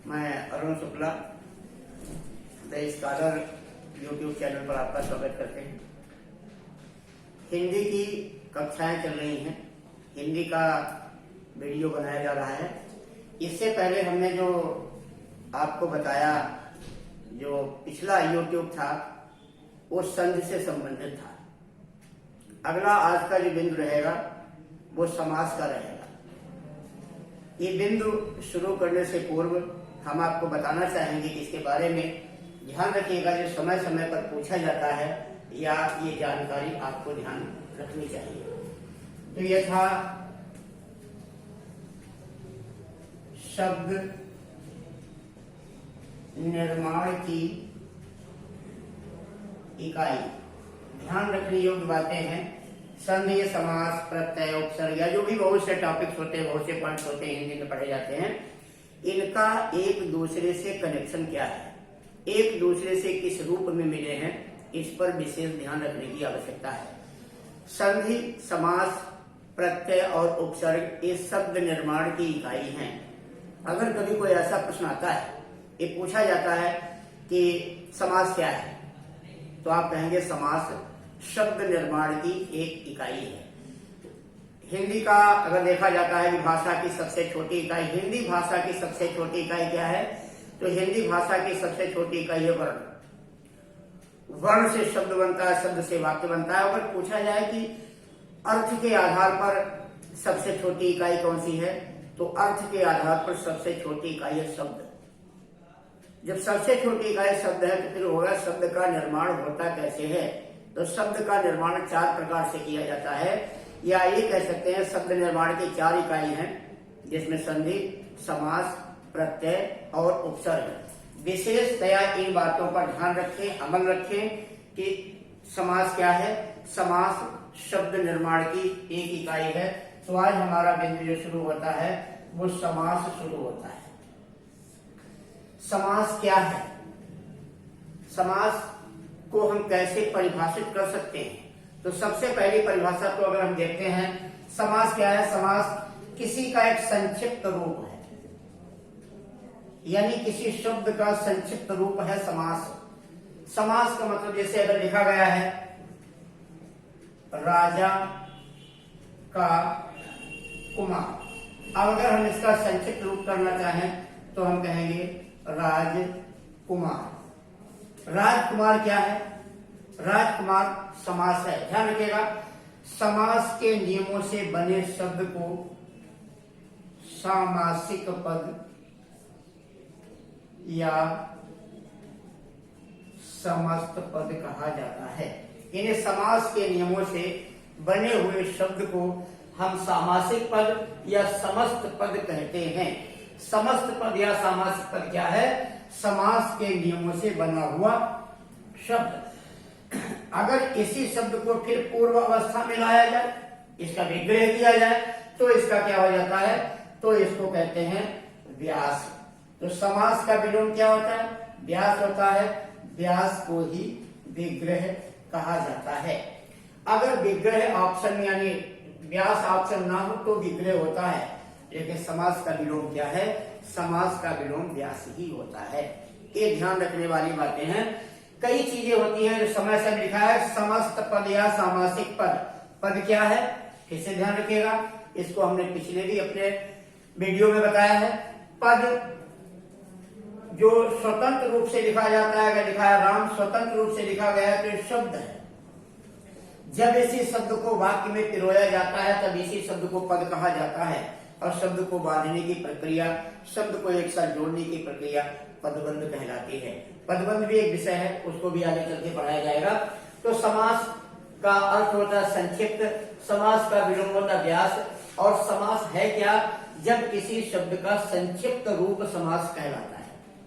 मैं Arun Shukla the scholar YouTube channel पर आपका स्वागत करते हैं। हिंदी की कक्षाएं चल रही हैं, हिंदी का वीडियो बनाया जा रहा है। इससे पहले हमने जो आपको बताया, जो पिछला यूट्यूब था वो संधि से संबंधित था। अगला आज का जो बिंदु रहेगा वो समास का रहेगा। ये बिंदु शुरू करने से पूर्व हम आपको बताना चाहेंगे कि इसके बारे में ध्यान रखिएगा, जो समय समय पर पूछा जाता है या ये जानकारी आपको ध्यान रखनी चाहिए। तो ये था शब्द निर्माण की इकाई। ध्यान रखने योग्य बातें हैं। संधि, समास, प्रत्यय, उपसर्ग या जो भी बहुत से टॉपिक्स होते हैं, बहुत से पॉइंट्स होते हैं हिंदी में पढ़े जाते हैं, इनका एक दूसरे से कनेक्शन क्या है, एक दूसरे से किस रूप में मिले हैं, इस पर विशेष ध्यान रखने की आवश्यकता है। संधि, समास, प्रत्यय और उपसर्ग ये शब्द निर्माण की इकाई हैं। अगर कभी कोई ऐसा प्रश्न आता है, ये पूछा जाता है कि समास क्या है, तो आप कहेंगे समास शब्द निर्माण की एक इकाई है। हिंदी का अगर देखा जाता है कि भाषा की सबसे छोटी इकाई, हिंदी भाषा की सबसे छोटी इकाई क्या है, तो हिंदी भाषा की सबसे छोटी इकाई है वर्ण। वर्ण से शब्द बनता है, शब्द से वाक्य बनता है। अगर पूछा जाए कि अर्थ के आधार पर सबसे छोटी इकाई कौन सी है, तो अर्थ के आधार पर सबसे छोटी इकाई है शब्द। जब सबसे छोटी इकाई शब्द है तो फिर होगा शब्द का निर्माण होता कैसे है। तो शब्द का निर्माण 4 प्रकार से किया जाता है, या ये कह सकते हैं शब्द निर्माण की 4 इकाई हैं, जिसमें संधि, समास, प्रत्यय और उपसर्ग। विशेषतया इन बातों पर ध्यान रखें, अमल रखें कि समास क्या है। समास शब्द निर्माण की एक इकाई है। तो आज हमारा बिंदु जो शुरू होता है वो समास शुरू होता है। समास क्या है, समास को हम कैसे परिभाषित कर सकते हैं, तो सबसे पहली परिभाषा तो अगर हम देखते हैं, समास क्या है। समास किसी का एक संक्षिप्त रूप है, यानी किसी शब्द का संक्षिप्त रूप है समास। समास का मतलब जैसे अगर लिखा गया है राजा का कुमार, अब अगर हम इसका संक्षिप्त रूप करना चाहें तो हम कहेंगे राजकुमार। राजकुमार क्या है, राजकुमार समास है। ध्यान रखिएगा, समास के नियमों से बने शब्द को सामासिक पद या समस्त पद कहा जाता है। इन्हें समास के नियमों से बने हुए शब्द को हम सामासिक पद या समस्त पद कहते हैं। समस्त पद या सामासिक पद क्या है, समास के नियमों से बना हुआ शब्द। अगर इसी शब्द को फिर पूर्व अवस्था में लाया जाए, इसका विग्रह किया जाए, तो इसका क्या हो जाता है, तो इसको कहते हैं व्यास। तो समास का विलोम क्या होता है, व्यास होता है। व्यास को ही विग्रह कहा जाता है। अगर विग्रह ऑप्शन यानी व्यास ऑप्शन ना हो तो विग्रह होता है, लेकिन समास का विलोम क्या है, समास का विलोम व्यास ही होता है। ये ध्यान रखने वाली बातें हैं। कई चीजें होती हैं जो समय से लिखा है, समस्त पद या सामासिक पद। पद क्या है, फिर से ध्यान रखिएगा, इसको हमने पिछले भी अपने वीडियो में बताया है। पद जो स्वतंत्र रूप से लिखा जाता है, अगर लिखा है राम, स्वतंत्र रूप से लिखा गया है तो ये शब्द है। जब इसी शब्द को वाक्य में पिरोया जाता है तब इसी शब्द को पद कहा जाता है। और शब्द को बांधने की प्रक्रिया, शब्द को एक साथ जोड़ने की प्रक्रिया पदबंध कहलाती है। पदबंध भी एक विषय है, उसको भी आगे चल के पढ़ाया जाएगा। तो समास का अर्थ होता है संक्षिप्त, समास का विलोम होता है व्यास। और समास है क्या, जब किसी शब्द का संक्षिप्त रूप समास कहलाता है।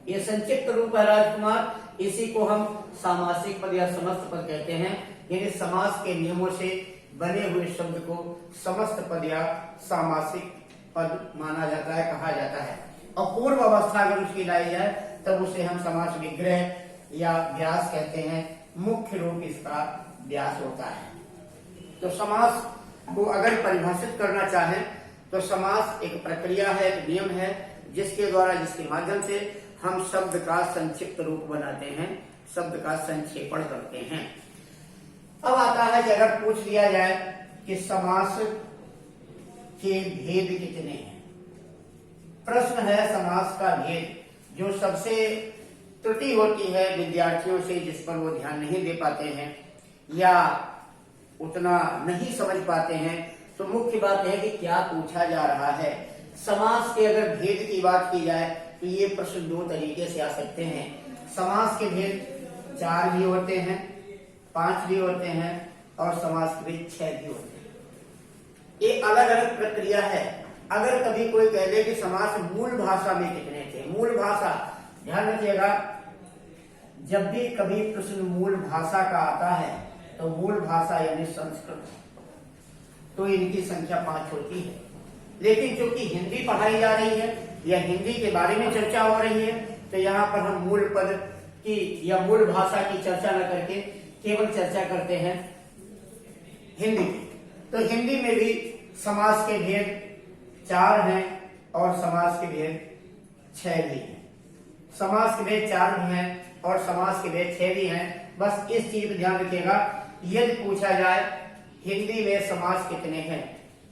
ये संक्षिप्त रूप है राजकुमार, इसी को हम सामासिक पद या समस्त पद कहते हैं। यानी समास के नियमों से बने हुए शब्द को समस्त पद या सामासिक पद माना जाता है, कहा जाता है। और पूर्व अवस्था अगर उसकी लाई जाए तब उसे हम समास विग्रह या व्यास कहते हैं। मुख्य रूप इसका व्यास होता है। तो समास को अगर परिभाषित करना चाहें तो समास एक प्रक्रिया है, एक नियम है, जिसके द्वारा, जिसके माध्यम से हम शब्द का संक्षिप्त रूप बनाते हैं, शब्द का संक्षेपण करते हैं। अब आता है कि अगर पूछ लिया जाए कि समास के भेद कितने हैं। प्रश्न है समास का भेद, जो सबसे त्रुटि होती है विद्यार्थियों से, जिस पर वो ध्यान नहीं दे पाते हैं या उतना नहीं समझ पाते हैं। तो मुख्य बात है कि क्या पूछा जा रहा है। समास के अगर भेद की बात की जाए तो ये प्रश्न दो तरीके से आ सकते हैं। समास के भेद 4 भी होते हैं, 5 भी होते हैं और समास के भेद 6 भी होते हैं। ये अलग अलग प्रक्रिया है। अगर कभी कोई कह दे कि समास मूल भाषा में कितने थे, मूल भाषा, ध्यान रखिएगा, जब भी कभी प्रश्न मूल भाषा का आता है तो मूल भाषा यानी संस्कृत, तो इनकी संख्या 5 होती है। लेकिन चूंकि हिंदी पढ़ाई जा रही है या हिंदी के बारे में चर्चा हो रही है, तो यहाँ पर हम मूल पद की या मूल भाषा की चर्चा न करके केवल चर्चा करते हैं हिंदी की। तो हिंदी में भी समास के भेद 4 हैं और समास के भेद 6 भी हैं। समास के भेद 4 भी हैं और समास के भेद 6 भी हैं। बस इस चीज पर ध्यान रखिएगा, यदि पूछा जाए हिंदी में समास कितने हैं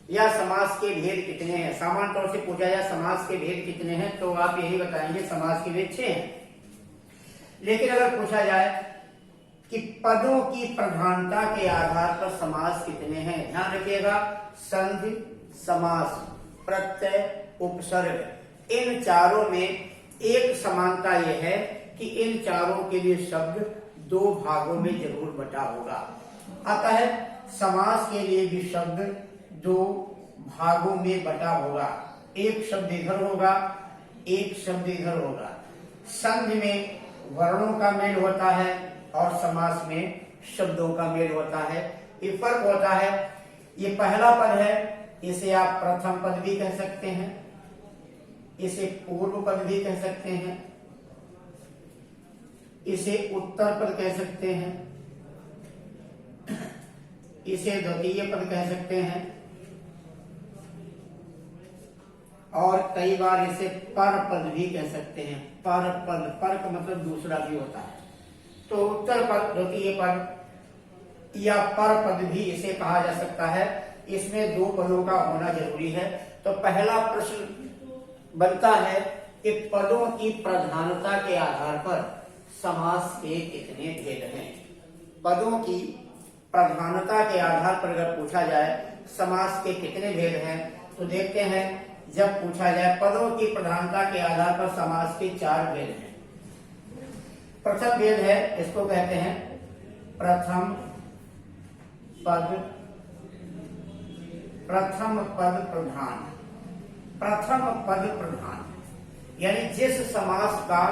या समास के भेद कितने हैं, सामान्य तौर से पूछा जाए समास के भेद कितने हैं, तो आप यही बताएंगे समास के भेद 6 हैं। लेकिन अगर पूछा जाए कि पदों की प्रधानता के आधार पर समास कितने हैं, ध्यान रखिएगा, संधि, समास, प्रत्यय, उपसर्ग, इन चारों में एक समानता यह है कि इन चारों के लिए शब्द 2 भागों में जरूर बटा होगा। अतः समास के लिए भी शब्द 2 भागों में बटा होगा। एक शब्द इधर होगा, एक शब्द इधर होगा। संधि में वर्णों का मेल होता है और समास में शब्दों का मेल होता है। ये फर्क होता है। ये पहला पद है, इसे आप प्रथम पद भी कह सकते हैं, इसे पूर्व पद भी कह सकते हैं, इसे उत्तर पद कह सकते हैं, इसे द्वितीय पद कह सकते हैं और कई बार इसे पर पद भी कह सकते हैं। पर पद, पर का मतलब दूसरा भी होता है। तो उत्तर पद, द्वितीय पद या पर पद भी इसे कहा जा सकता है। इसमें 2 पदों का होना जरूरी है। तो पहला प्रश्न बनता है कि पदों की प्रधानता के आधार पर समास के कितने भेद हैं। पदों की प्रधानता के आधार पर अगर पूछा जाए समास के कितने भेद हैं, तो देखते हैं, जब पूछा जाए पदों की प्रधानता के आधार पर समास के 4 भेद हैं। प्रथम भेद है, इसको कहते हैं प्रथम पद, प्रथम पद प्रधान। प्रथम पद प्रधान यानी जिस समास का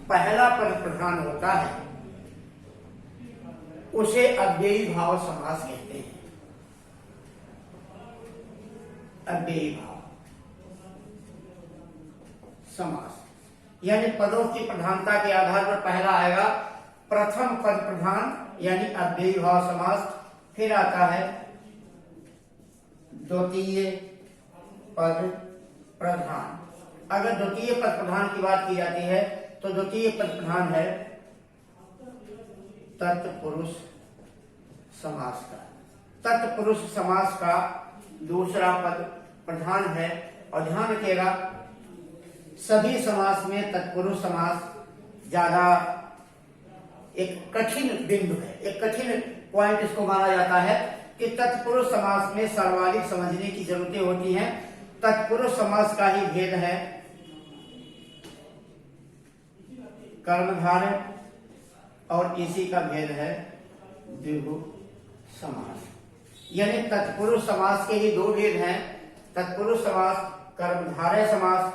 पहला पद प्रधान होता है उसे अव्ययी भाव समास कहते हैं। अव्ययी भाव समास यानी पदों की प्रधानता के आधार पर पहला आएगा प्रथम पद प्रधान यानी अव्ययी भाव समास। फिर आता है द्वितीय पद प्रधान। अगर द्वितीय पद प्रधान की बात की जाती है तो द्वितीय पद प्रधान है तत्पुरुष समास का। तत्पुरुष समास का दूसरा पद प्रधान है। और ध्यान रखिएगा, सभी समास में तत्पुरुष समास ज्यादा एक कठिन बिंदु है, एक कठिन पॉइंट इसको माना जाता है कि तत्पुरुष समास में सर्वाधिक समझने की जरूरतें होती हैं। तत्पुरुष समास का ही भेद है कर्मधारय और इसी का भेद है द्विगु समास। यानी तत्पुरुष समास के ही 2 भेद हैं, तत्पुरुष समास, कर्मधारय समास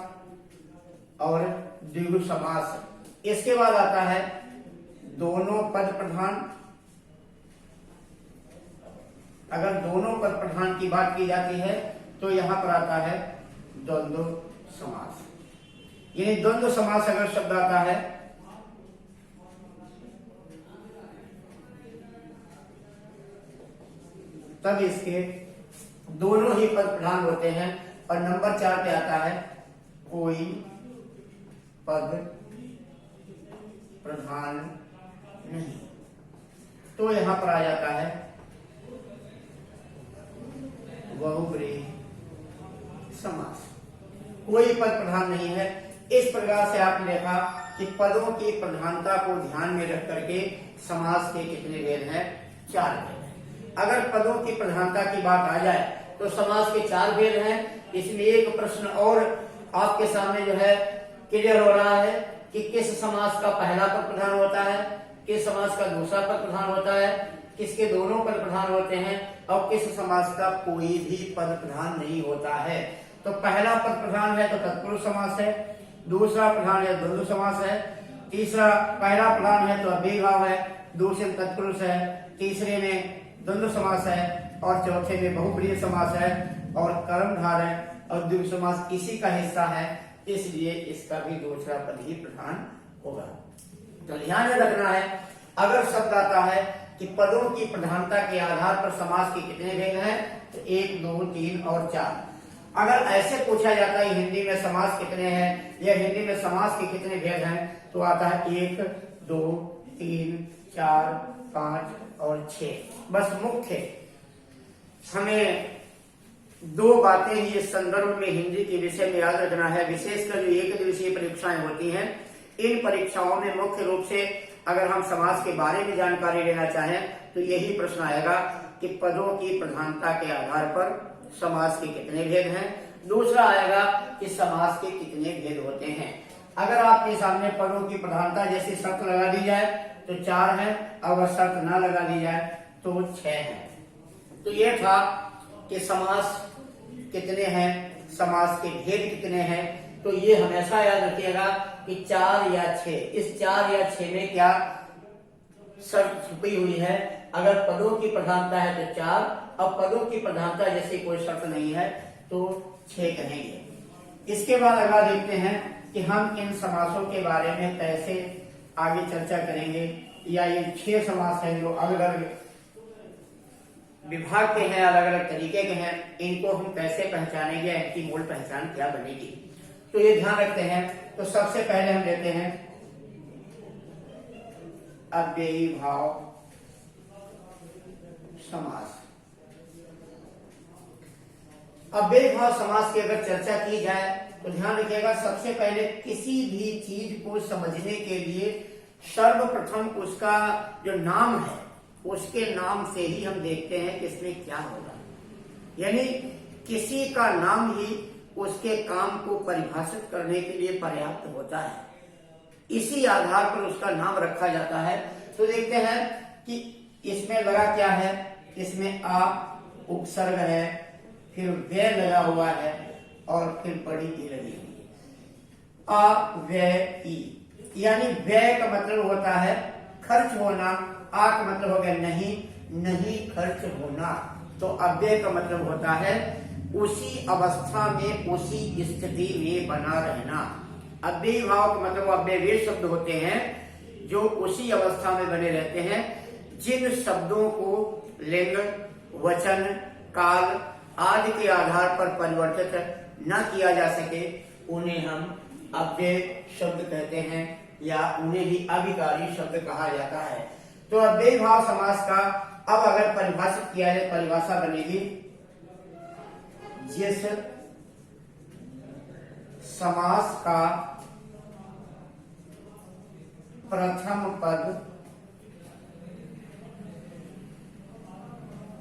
और द्विगु समास। इसके बाद आता है दोनों पद प्रधान। अगर दोनों पद प्रधान की बात की जाती है तो यहां पर आता है द्वंद्व समास। यानी द्वंद्व समास अगर शब्द आता है तब इसके दोनों ही पद प्रधान होते हैं। और नंबर 4 पे आता है कोई पद प्रधान नहीं। तो यहां पर आ जाता है बहुब्रीहि समास, कोई पद प्रधान नहीं है। इस प्रकार से आपने देखा कि पदों की प्रधानता को ध्यान में रख करके समास के कितने भेद हैं? 4 भेद हैं। अगर पदों की प्रधानता की बात आ जाए तो समास के 4 भेद हैं। इसलिए एक प्रश्न और आपके सामने जो है क्लियर हो रहा है कि किस समास का पहला पद प्रधान होता है, किस समास का दूसरा पद प्रधान होता है, किसके दोनों पद प्रधान होते हैं और किस समास का कोई भी पद प्रधान नहीं होता है। तो पहला पद प्रधान है तो तत्पुरुष समास है, दूसरा प्रधान है द्वंद्व समास है, तीसरा पहला प्रधान है तो अव्ययीभाव है, दूसरे में तत्पुरुष है, तीसरे में द्वंद्व समास है और चौथे में बहुब्रीहि समास है और कर्मधार है और द्विगु समास इसी का हिस्सा है, इसलिए इसका भी दूसरा पद ही प्रधान होगा। तो ध्यान में रखना है, अगर शब्द आता है कि पदों की प्रधानता के आधार पर समास के कितने भेद हैं तो 1, 2, 3 और 4। अगर ऐसे पूछा जाता है हिंदी में समास कितने हैं या हिंदी में समास के कितने भेद हैं तो आता है 1, 2, 3, 4, 5 और 6। बस मुख्य हमें 2 बातें ही इस संदर्भ में हिंदी के विषय में याद रखना है। विशेषकर जो एक दिवसीय परीक्षाएं होती हैं, इन परीक्षाओं में मुख्य रूप से अगर हम समास के बारे में जानकारी लेना चाहें तो यही प्रश्न आएगा कि पदों की प्रधानता के आधार पर समास के कितने भेद हैं। दूसरा आएगा कि समास के कितने भेद होते हैं। अगर आपके सामने पदों की प्रधानता जैसी शर्त लगा दी जाए तो 4 है, अगर शर्त ना लगा दी जाए तो 6 है। तो ये था कि समास कितने हैं, समास के भेद कितने हैं। तो ये हमेशा याद रखिएगा कि 4 या 6, इस 4 या 6 में क्या शर्त छुपी हुई है। अगर पदों की प्रधानता है तो 4, अब पदों की प्रधानता जैसी कोई शर्त नहीं है तो 6 कहेंगे। इसके बाद अगला देखते हैं कि हम इन समासों के बारे में कैसे आगे चर्चा करेंगे, या ये 6 समास हैं जो अलग अलग विभाग के हैं, अलग अलग तरीके के हैं, इनको हम कैसे पहचानेंगे, इनकी मूल पहचान क्या बनेगी। तो ये ध्यान रखते हैं। तो सबसे पहले हम लेते हैं अव्ययीभाव समास। अव्ययीभाव समास की अगर चर्चा की जाए तो ध्यान रखिएगा, सबसे पहले किसी भी चीज को समझने के लिए सर्वप्रथम उसका जो नाम है उसके नाम से ही हम देखते हैं कि इसमें क्या होगा। यानी किसी का नाम ही उसके काम को परिभाषित करने के लिए पर्याप्त होता है, इसी आधार पर उसका नाम रखा जाता है। तो देखते हैं कि इसमें लगा क्या है, इसमें आ उपसर्ग है, फिर व्यय लगा हुआ है और फिर बड़ी ई लगी हुई है। आ व्यय ई, यानी व्यय का मतलब होता है खर्च होना, आ का मतलब हो गया नहीं, नहीं खर्च होना। तो अव्यय का मतलब होता है उसी अवस्था में, उसी स्थिति में बना रहना। अव्ययीभाव का मतलब अव्ययवीय शब्द होते हैं जो उसी अवस्था में बने रहते हैं। जिन शब्दों को लिंग, वचन, काल आदि के आधार पर परिवर्तित न किया जा सके उन्हें हम अव्यय शब्द कहते हैं या उन्हें ही अभिकारी शब्द कहा जाता है। तो अव्ययीभाव समास का अब अगर परिभाषित किया जाए, परिभाषा बनेगी जिस समास का प्रथम पद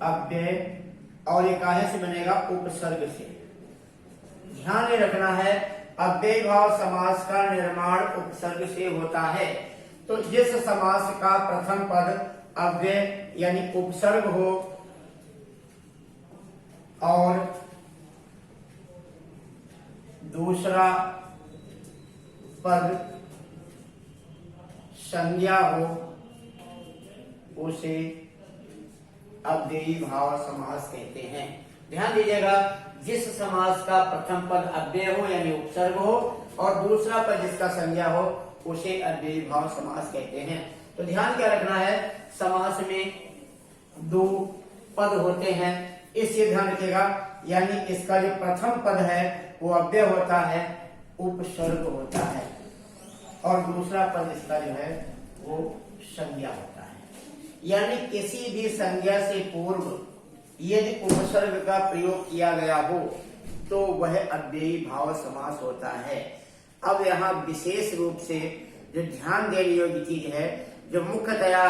अव्यय, और ये काहे से बनेगा, उपसर्ग से। ध्यान में रखना है अव्ययीभाव समास का निर्माण उपसर्ग से होता है। तो जिस समास का प्रथम पद अव्यय यानी उपसर्ग हो और दूसरा पद संज्ञा हो उसे अव्ययीभाव समास कहते हैं। ध्यान दीजिएगा, जिस समास का प्रथम पद अव्यय हो यानी उपसर्ग हो और दूसरा पद जिसका संज्ञा हो उसे अव्ययीभाव समास कहते हैं। तो ध्यान क्या रखना है, समास में 2 पद होते हैं, इससे ध्यान रखिएगा। यानी इसका जो प्रथम पद है वो अव्यय होता है, उपसर्ग होता है। और दूसरा पद इसका जो है वो संज्ञा होता है। यानी किसी भी संज्ञा से पूर्व यदि उपसर्ग का प्रयोग किया गया हो तो वह अव्ययी भाव समास होता है। अब यहाँ विशेष रूप से जो ध्यान देने योग्य चीज है, जो मुख्यतया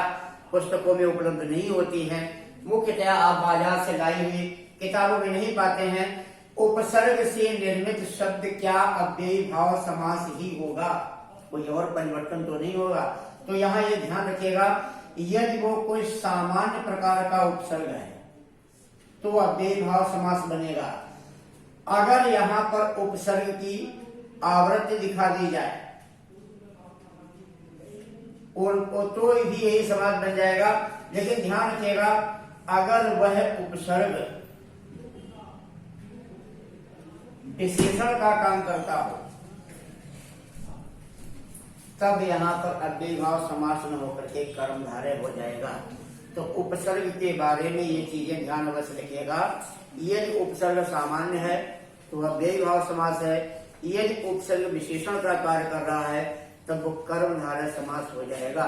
पुस्तकों में उपलब्ध नहीं होती है, मुख्यतया आप बाजार से लाई हुई किताबों में नहीं पाते हैं, उपसर्ग से निर्मित शब्द क्या अव्ययी भाव समास ही होगा, कोई और परिवर्तन तो नहीं होगा। तो यहाँ ये ध्यान रखिएगा, यदि वो कोई सामान्य प्रकार का उपसर्ग है तो अव्ययी भाव समास बनेगा। अगर यहाँ पर उपसर्ग की आवृत्ति दिखा दी जाए और तो भी यही समास बन जाएगा। लेकिन ध्यान रखिएगा, अगर वह उपसर्ग विशेषण का काम करता हो तब यहाँ पर अव्ययी भाव समास न होकर के कर्मधारय हो जाएगा। तो उपसर्ग के बारे में ये चीजें ध्यान अवश्य रखिएगा। यदि उपसर्ग सामान्य है तो अव्ययी भाव समास है, यदि उपसर्ग विशेषण का कार्य कर रहा है तब वो कर्मधारय समास हो जाएगा।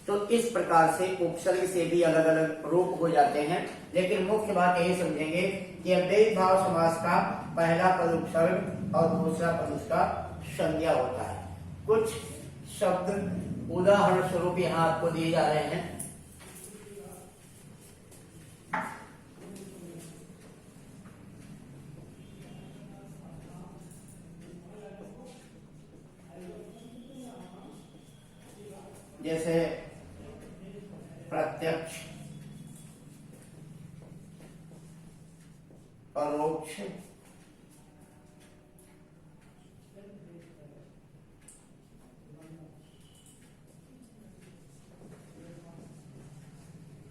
तो इस प्रकार से उपसर्ग से भी अलग अलग रूप हो जाते हैं, लेकिन मुख्य बात यही समझेंगे कि अव्ययी भाव समास का पहला पद उपसर्ग और दूसरा पद उसका संज्ञा होता है। कुछ शब्द उदाहरण स्वरूप यहाँ आपको दिए जा रहे हैं। जैसे प्रत्यक्ष, परोक्ष,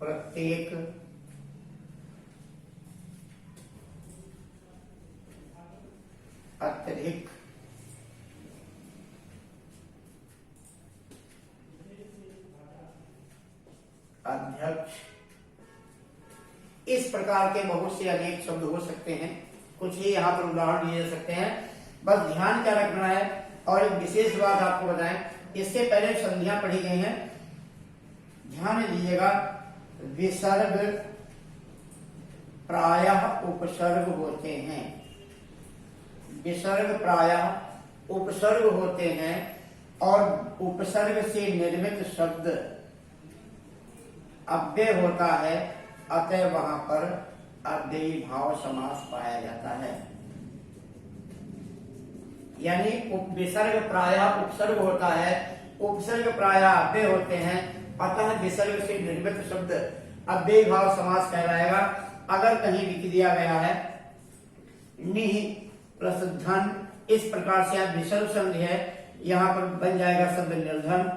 प्रत्येक, अत्यधिक, अध्यक्ष, इस प्रकार के बहुत से अनेक शब्द हो सकते हैं। कुछ ही यहाँ पर उदाहरण दिए जा सकते हैं। बस ध्यान क्या रखना है, और एक विशेष बात आपको बताएं, इससे पहले संधियां पढ़ी गई हैं, ध्यान दीजिएगा। विसर्ग प्रायः उपसर्ग होते हैं, विसर्ग प्रायः उपसर्ग होते हैं, और उपसर्ग से निर्मित शब्द अव्यय होता है, अतः वहां पर अव्ययी भाव समास पाया जाता है। यानी विसर्ग प्रायः उपसर्ग होता है, उपसर्ग प्रायः अव्यय होते हैं, अतः विसर्ग से निर्मित शब्द अव्ययी भाव समास कहलाएगा। अगर कहीं लिख दिया गया है निहि प्लस धन, इस प्रकार से आप विसर्ग संधि है, यहाँ पर बन जाएगा शब्द निर्धन,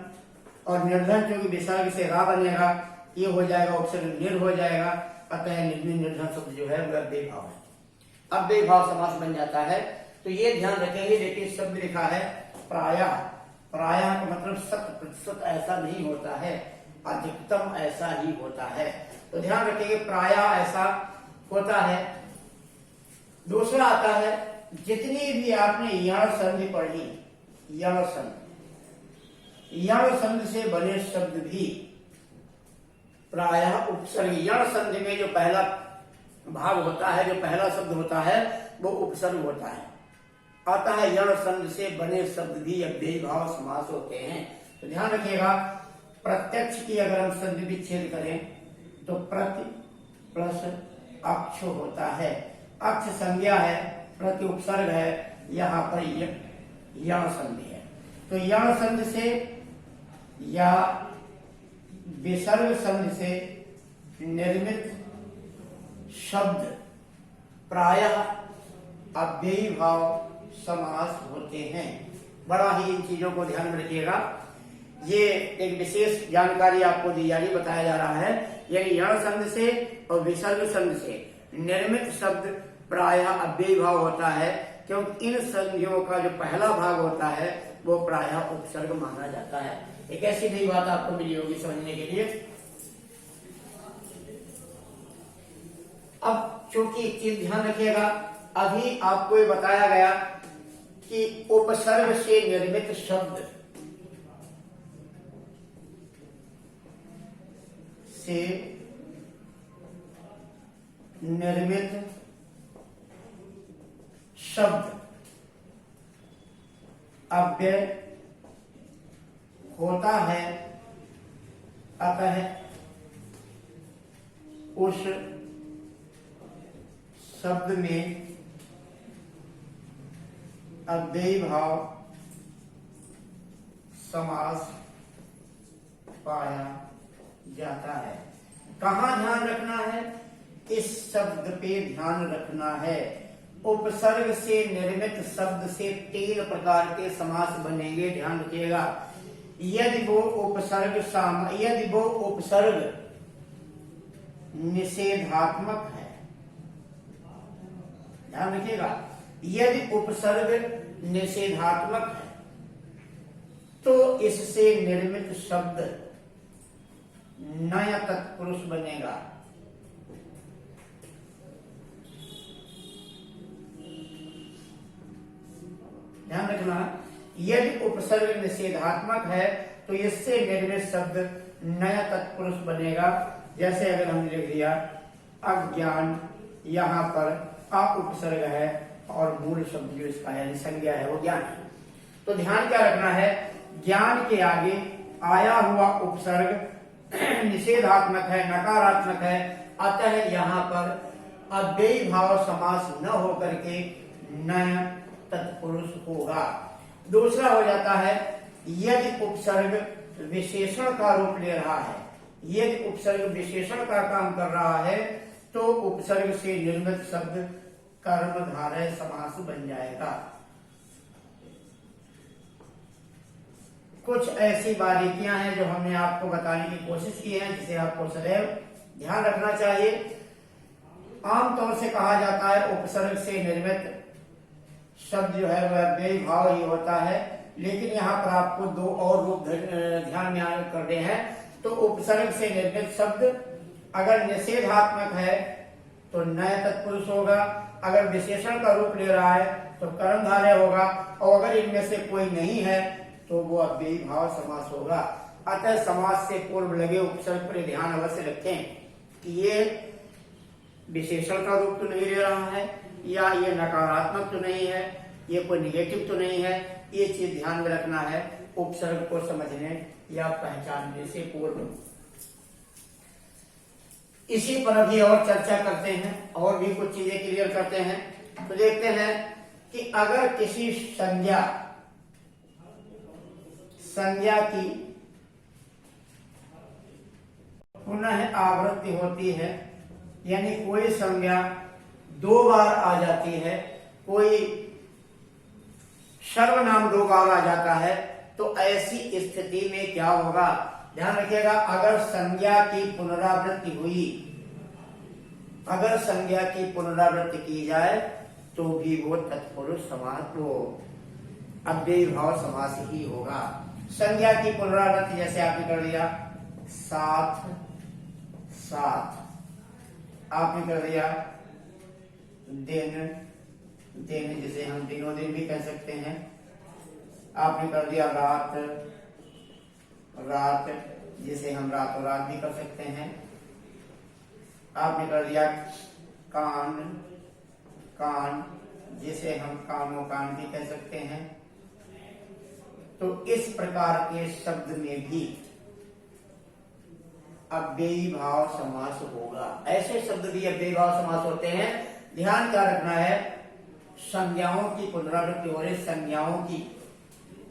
और निर्धन चूंकि विसर्ग से रा बनेगा, ये हो जाएगा उपसर्ग निर हो जाएगा, अतः निर्धन शब्द जो है वह अव्ययी भाव है, अव्ययी भाव समास बन जाता है। तो ये ध्यान रखेंगे। लेकिन शब्द लिखा है प्रायः, प्रायः का मतलब 100% ऐसा नहीं होता है, अधिकतम ऐसा ही होता है। तो ध्यान रखेंगे, प्रायः ऐसा होता है। दूसरा आता है, जितनी भी आपने यण संधि पढ़ी, यण संधि, यण संधि से बने शब्द भी प्रायः उपसर्ग, यण संधि में जो पहला भाग होता है, जो पहला शब्द होता है वो उपसर्ग होता है, अतः यण संधि से बने शब्द भी अव्ययी भाव समास होते हैं। तो ध्यान रखिएगा, प्रत्यक्ष की अगर हम संधि विच्छेद करें तो प्रति प्लस अक्ष होता है, अक्ष संज्ञा है, प्रति उपसर्ग है, यहाँ पर यण संधि है। तो यण संधि से या विसर्ग संधि से निर्मित शब्द प्रायः अव्ययी भाव समास होते हैं। बड़ा ही इन चीजों को ध्यान में रखिएगा। ये एक विशेष जानकारी आपको दी जा रही, बताया जा रहा है। यानी यण संधि से और विसर्ग संधि से निर्मित शब्द प्रायः अव्ययी भाव होता है, क्योंकि इन संधियों का जो पहला भाग होता है वो प्रायः उपसर्ग माना जाता है। एक ऐसी नई बात आपको मिली होगी समझने के लिए। अब चूंकि एक चीज ध्यान रखिएगा, अभी आपको ये बताया गया कि उपसर्ग से निर्मित शब्द से निर्मित शब्द अव्यय होता है, अतः उस शब्द में अव्ययी भाव समास पाया जाता है। कहाँ ध्यान रखना है? इस शब्द पे ध्यान रखना है। उपसर्ग से निर्मित शब्द से 3 प्रकार के समास बनेंगे, ध्यान रखिएगा। यदि वो उपसर्ग निषेधात्मक है, ध्यान रखिएगा, यदि उपसर्ग निषेधात्मक है तो इससे निर्मित शब्द नया तत्पुरुष बनेगा। ध्यान रखना, यदि उपसर्ग निषेधात्मक है तो इससे निर्मित शब्द नया तत्पुरुष बनेगा। जैसे अगर हमने लिख दिया अज्ञान, यहाँ पर अ उपसर्ग है और मूल शब्द जो इसका है संज्ञा है वो ज्ञान है। तो ध्यान क्या रखना है? ज्ञान के आगे आया हुआ उपसर्ग निषेधात्मक है, नकारात्मक है, अतः यहाँ पर अव्ययी भाव समास न होकर के नया तत्पुरुष होगा। दूसरा हो जाता है यदि उपसर्ग विशेषण का रूप ले रहा है, यदि उपसर्ग विशेषण का काम कर रहा है तो उपसर्ग से निर्मित शब्द कर्मधारय समास बन जाएगा। कुछ ऐसी बारीकियां हैं जो हमने आपको बताने की कोशिश की है, जिसे आपको सदैव ध्यान रखना चाहिए। आमतौर से कहा जाता है उपसर्ग से निर्मित शब्द जो है वह अव्ययी भाव ही होता है, लेकिन यहाँ पर आपको 2 और रूप ध्यान में कर रहे हैं। तो उपसर्ग से निर्मित शब्द अगर निषेधात्मक है तो नया तत्पुरुष होगा, अगर विशेषण का रूप ले रहा है तो कर्मधारय होगा, और अगर इनमें से कोई नहीं है तो वो अव्ययी भाव समास होगा। अतः समास से पूर्व लगे उपसर्ग पर ध्यान अवश्य रखें कि ये विशेषण का रूप तो नहीं ले रहा है, या ये नकारात्मक तो नहीं है, ये कोई निगेटिव तो नहीं है। ये चीज ध्यान में रखना है उपसर्ग को समझने या पहचानने से पूर्व। इसी पर अभी और चर्चा करते हैं और भी कुछ चीजें क्लियर करते हैं। तो देखते हैं कि अगर किसी संज्ञा की पुनः आवृत्ति होती है, यानी कोई संज्ञा 2 बार आ जाती है, कोई सर्वनाम 2 बार आ जाता है, तो ऐसी स्थिति में क्या होगा? ध्यान रखिएगा, अगर संज्ञा की पुनरावृत्ति हुई, अगर संज्ञा की पुनरावृत्ति की जाए तो भी वो तत्पुरुष समास, वो अव्ययी भाव समास ही होगा। संज्ञा की पुनरावृत्ति जैसे आपने कर दिया साथ साथ, आपने कर दिया दिन दिन, जिसे हम दिनों दिन भी कह सकते हैं। आपने कर दिया रात रात, जिसे हम रातों रात भी कर सकते हैं। आपने कर दिया कान कान, जिसे हम कानों कान भी कह सकते हैं। तो इस प्रकार के शब्द में भी अव्ययी भाव समास होगा। ऐसे शब्द भी अव्ययी भाव समास होते हैं। ध्यान क्या रखना है? संज्ञाओं की पुनरावृत्ति हो रही, संज्ञाओं की,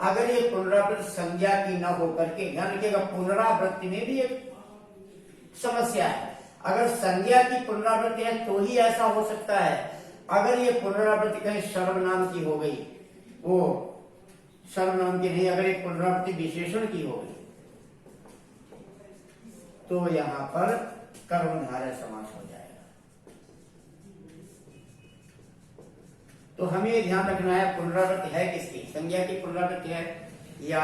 अगर ये पुनरावृत्ति संज्ञा की न होकर के, ध्यान रखिएगा पुनरावृत्ति में भी एक समस्या है। अगर संज्ञा की पुनरावृत्ति है तो ही ऐसा हो सकता है। अगर ये पुनरावृत्ति कहीं सर्वनाम की हो गई, वो सर्वनाम की नहीं, अगर एक पुनरावृत्ति विशेषण की हो गई तो यहां पर कर्मधारय समास हो जाएगा। तो हमें ध्यान रखना है पुनरावृत्ति है किसकी? संज्ञा की पुनरावृत्ति है या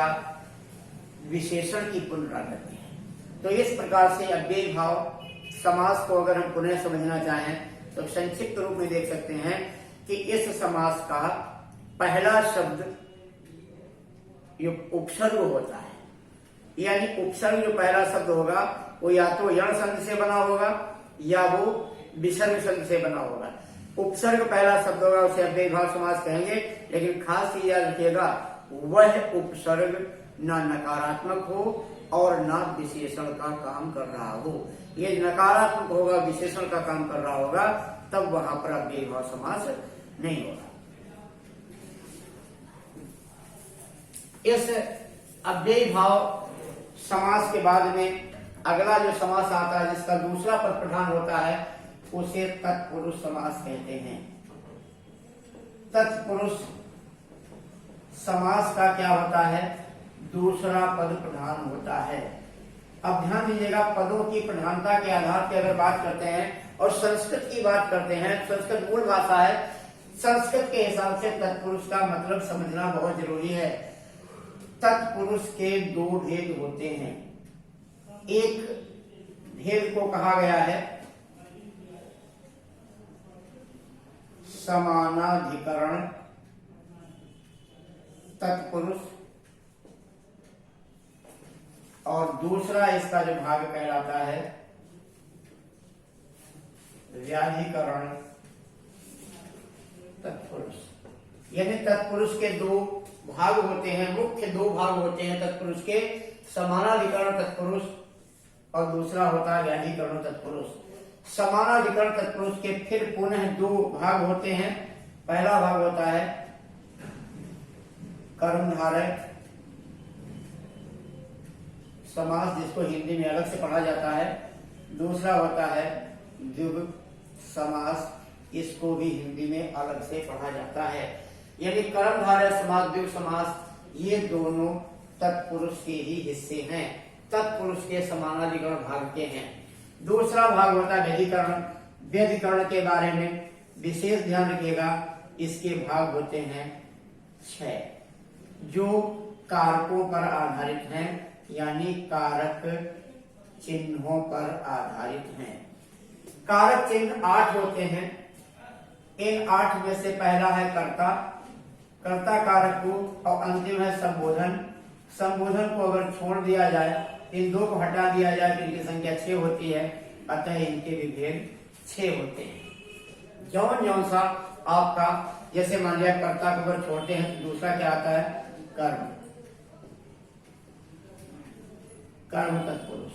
विशेषण की पुनरावृत्ति है। तो इस प्रकार से अव्ययी भाव समास को अगर हम पुनः समझना चाहें तो संक्षिप्त रूप में देख सकते हैं कि इस समास का पहला शब्द ये उपसर्ग होता है, यानी उपसर्ग जो पहला शब्द होगा वो या तो यण संधि से बना होगा या वो विसर्ग संधि से बना होगा। उपसर्ग पहला शब्द होगा, उसे अव्ययी भाव समास कहेंगे, लेकिन खास चीज याद रखिएगा, वह उपसर्ग न नकारात्मक हो और न विशेषण का काम कर रहा हो। ये नकारात्मक होगा, विशेषण का काम कर रहा होगा, तब वहां पर अव्ययी भाव समास नहीं होगा। इस अव्ययी भाव समास के बाद में अगला जो समास आता है, जिसका दूसरा पद प्रधान होता है, उसे तत्पुरुष समास कहते हैं। तत्पुरुष समास का क्या होता है? दूसरा पद प्रधान होता है। अब ध्यान दीजिएगा, पदों की प्रधानता के आधार पर अगर बात करते हैं और संस्कृत की बात करते हैं, संस्कृत मूल भाषा है, संस्कृत के हिसाब से तत्पुरुष का मतलब समझना बहुत जरूरी है। तत्पुरुष के दो भेद होते हैं। एक भेद को कहा गया है समानाधिकरण तत्पुरुष, और दूसरा इसका जो भाग कहलाता है व्याधिकरण तत्पुरुष। यानी तत्पुरुष के दो भाग होते हैं, मुख्य दो भाग होते हैं तत्पुरुष के, समानाधिकरण तत्पुरुष और दूसरा होता है व्याधिकरण तत्पुरुष। समानाधिकरण तत्पुरुष के फिर पुनः दो भाग होते हैं। पहला भाग होता है कर्मधारय समास, जिसको हिंदी में अलग से पढ़ा जाता है। दूसरा होता है द्विगु समास, इसको भी हिंदी में अलग से पढ़ा जाता है। यानी कर्मधारय समास, द्विगु समास, ये दोनों तत्पुरुष के ही हिस्से हैं, तत्पुरुष के समानाधिकरण भाग के हैं। दूसरा भाग होता है व्यधिकरण। व्यधिकरण के बारे में विशेष ध्यान रखिएगा, इसके भाग होते हैं 6, जो कारकों पर आधारित हैं, यानी कारक चिन्हों पर आधारित हैं। कारक चिन्ह 8 होते हैं। इन 8 में से पहला है कर्ता, कर्ता कारक को, और अंतिम है संबोधन। संबोधन को अगर छोड़ दिया जाए, इन दो को हटा दिया जाए तो इनकी संख्या 6 होती है, अतः इनके भी भेद 6 होते हैं। जौन जौन सा आपका, जैसे मान लिया कर्ता को अगर छोड़ते हैं तो दूसरा क्या आता है? कर्म, कर्म तत्पुरुष।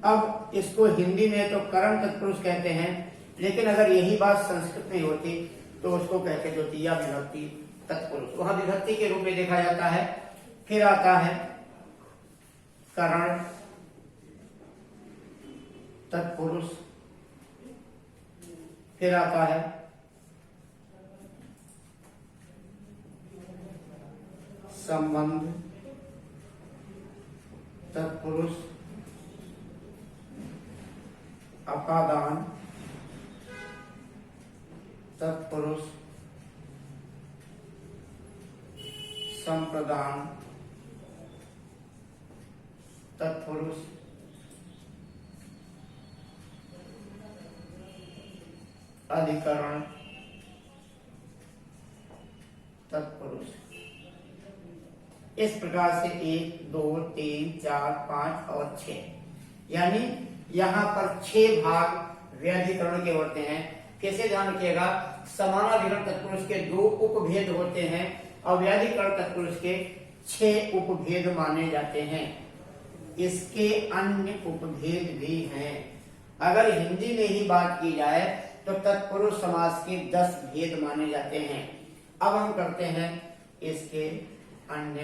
अब इसको हिंदी में तो कर्म तत्पुरुष कहते हैं, लेकिन अगर यही बात संस्कृत में होती तो उसको कहते द्वितीया विभक्ति तत्पुरुष, वहां विभक्ति के रूप में देखा जाता है। फिर आता है करण तत्पुरुष, फिर आता है संबंध तत्पुरुष, अपादान तत्पुरुष, संप्रदान तत्पुरुष, अधिकरण तत्पुरुष। इस प्रकार से 1, 2, 3, 4, 5 और 6, यानी यहाँ पर 6 भाग व्याधिकरण के होते हैं। कैसे ध्यान रखिएगा, समानाधिकरण तत्पुरुष के 2 उपभेद होते हैं और व्याधिकरण तत्पुरुष के 6 उपभेद माने जाते हैं। इसके अन्य उपभेद भी हैं। अगर हिंदी में ही बात की जाए तो तत्पुरुष समास के 10 भेद माने जाते हैं। अब हम करते हैं इसके अन्य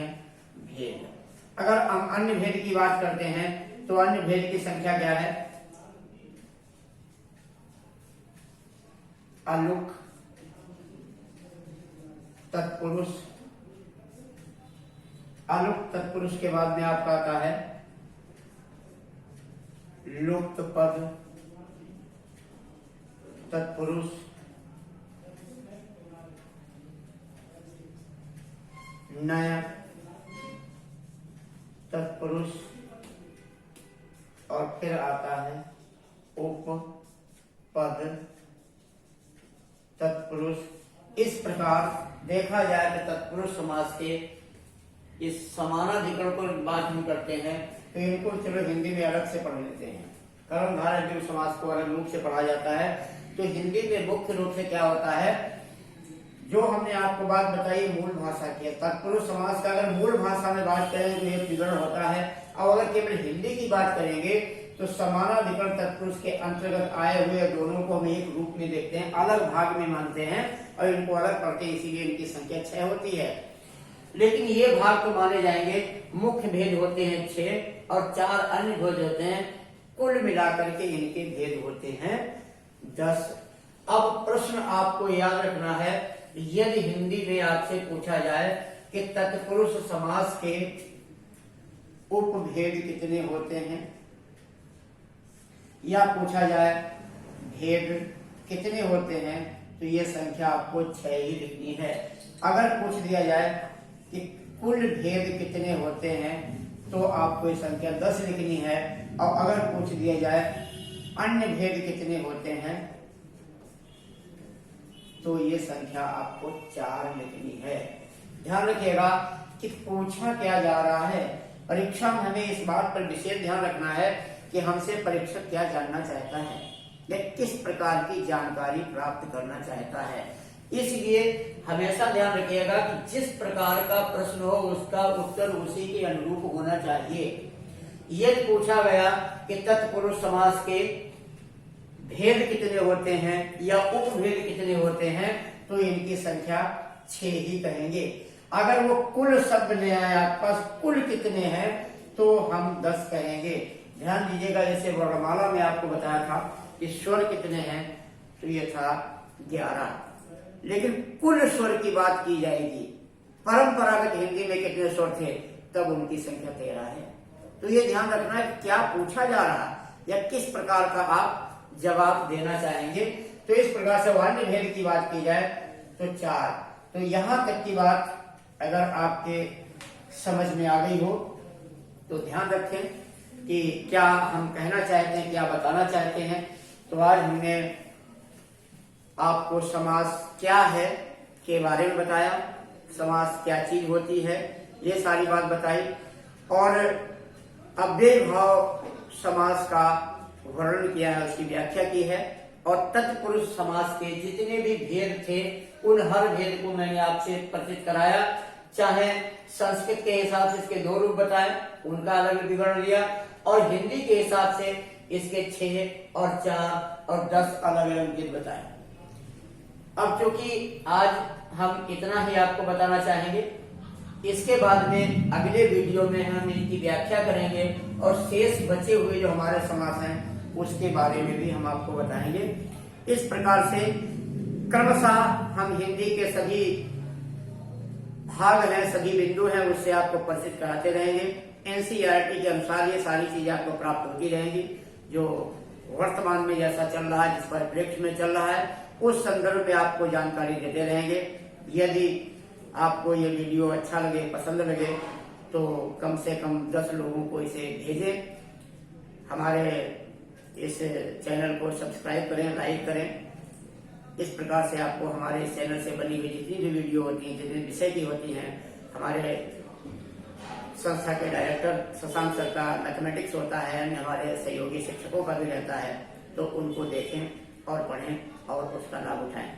भेद। अगर हम अन्य भेद की बात करते हैं तो अन्य भेद की संख्या क्या है? अलुक तत्पुरुष, अलुक तत्पुरुष के बाद में आपका आता है लुप्त पद तत्पुरुष, नया तत्पुरुष, और फिर आता है उपपद तत्पुरुष। इस प्रकार देखा जाए तो तत्पुरुष समास के इस समानाधिकरण को बात हम करते हैं तो इनको चलो हिंदी में अलग से पढ़ लेते हैं। कर्मधारय द्विगु समास को अलग रूप से पढ़ा जाता है। तो हिंदी में मुख्य रूप से क्या होता है, जो हमने आपको बात बताई मूल भाषा की, तत्पुरुष समास का अगर मूल भाषा में बात करें तो ये विवरण होता है। अब अगर केवल हिंदी की बात करेंगे तो समानाधिकरण तत्पुरुष के अंतर्गत आए हुए दोनों को हम एक रूप में देखते हैं, अलग भाग में मानते हैं और इनको अलग पढ़ते हैं, इसीलिए इनकी संख्या 6 होती है। लेकिन ये भाग तो माने जाएंगे, मुख्य भेद होते हैं 6 और 4 अन्य भेद होते हैं, कुल मिलाकर के इनके भेद होते हैं 10। अब प्रश्न आपको याद रखना है, यदि हिंदी में आपसे पूछा जाए कि तत्पुरुष समास के उपभेद कितने होते हैं, या पूछा जाए भेद कितने होते हैं, तो ये संख्या आपको 6 ही लिखनी है। अगर पूछ दिया जाए कि कुल भेद कितने होते हैं तो आपको ये संख्या 10 लिखनी है, और अगर पूछ दिया जाए अन्य भेद कितने होते हैं तो ये संख्या आपको 4 लिखनी है। ध्यान रखिएगा कि पूछा क्या जा रहा है। परीक्षा में हमें इस बात पर विशेष ध्यान रखना है कि हमसे परीक्षक क्या जानना चाहता है या किस प्रकार की जानकारी प्राप्त करना चाहता है। इसलिए हमेशा ध्यान रखिएगा कि जिस प्रकार का प्रश्न हो उसका उत्तर उसी के अनुरूप होना चाहिए। यदि पूछा गया कि तत्पुरुष समास के भेद कितने होते हैं या उपभेद कितने होते हैं तो इनकी संख्या 6 ही कहेंगे। अगर वो कुल शब्द ले आए आपके पास, कुल कितने हैं, तो हम 10 कहेंगे। ध्यान दीजिएगा, जैसे वर्णमाला में आपको बताया था कि स्वर कितने हैं, तो ये था 11। लेकिन कुल स्वर की बात की जाएगी, परंपरागत हिंदी में कितने स्वर थे, तब उनकी संख्या 13 है। तो ये ध्यान रखना है क्या पूछा जा रहा या किस प्रकार का आप जवाब देना चाहेंगे। तो इस प्रकार से अन्य भेद की बात की जाए तो 4। तो यहां तक की बात अगर आपके समझ में आ गई हो तो ध्यान रखें कि क्या हम कहना चाहते हैं, क्या बताना चाहते हैं। तो आज हमने आपको समास क्या है के बारे में बताया, समास क्या चीज होती है, ये सारी बात बताई, और अव्यय भाव समास का वर्णन किया है, उसकी व्याख्या की है, और तत्पुरुष समास के जितने भी भेद थे उन हर भेद को मैंने आपसे परिचित कराया। चाहे संस्कृत के हिसाब से इसके 2 रूप बताए, उनका अलग विवरण लिया, और हिंदी के हिसाब से इसके 6 और 4 और 10 अलग अलग भेद बताए। अब क्योंकि आज हम इतना ही आपको बताना चाहेंगे, इसके बाद में अगले वीडियो में हम इनकी व्याख्या करेंगे और शेष बचे हुए जो हमारे समास हैं उसके बारे में भी हम आपको बताएंगे। इस प्रकार से क्रमशः हम हिंदी के सभी भाग हैं, सभी बिंदु हैं, उससे आपको परिचित कराते रहेंगे। एनसीईआरटी के अनुसार ये सारी चीजें आपको प्राप्त होती रहेंगी। जो वर्तमान में जैसा चल रहा है, जिस परिप्रेक्ष्य में चल रहा है, उस संदर्भ में आपको जानकारी देते रहेंगे। यदि आपको ये वीडियो अच्छा लगे, पसंद लगे, तो कम से कम 10 लोगों को इसे भेजें। हमारे इस चैनल को सब्सक्राइब करें, लाइक करें। इस प्रकार से आपको हमारे इस चैनल से बनी हुई जितनी भी वीडियो होती हैं, जितने विषय की होती हैं, हमारे संस्था के डायरेक्टर शशांक सर का मैथमेटिक्स होता है, हमारे सहयोगी शिक्षकों का भी रहता है, तो उनको देखें और पढ़ें और उसका लाभ उठाएं।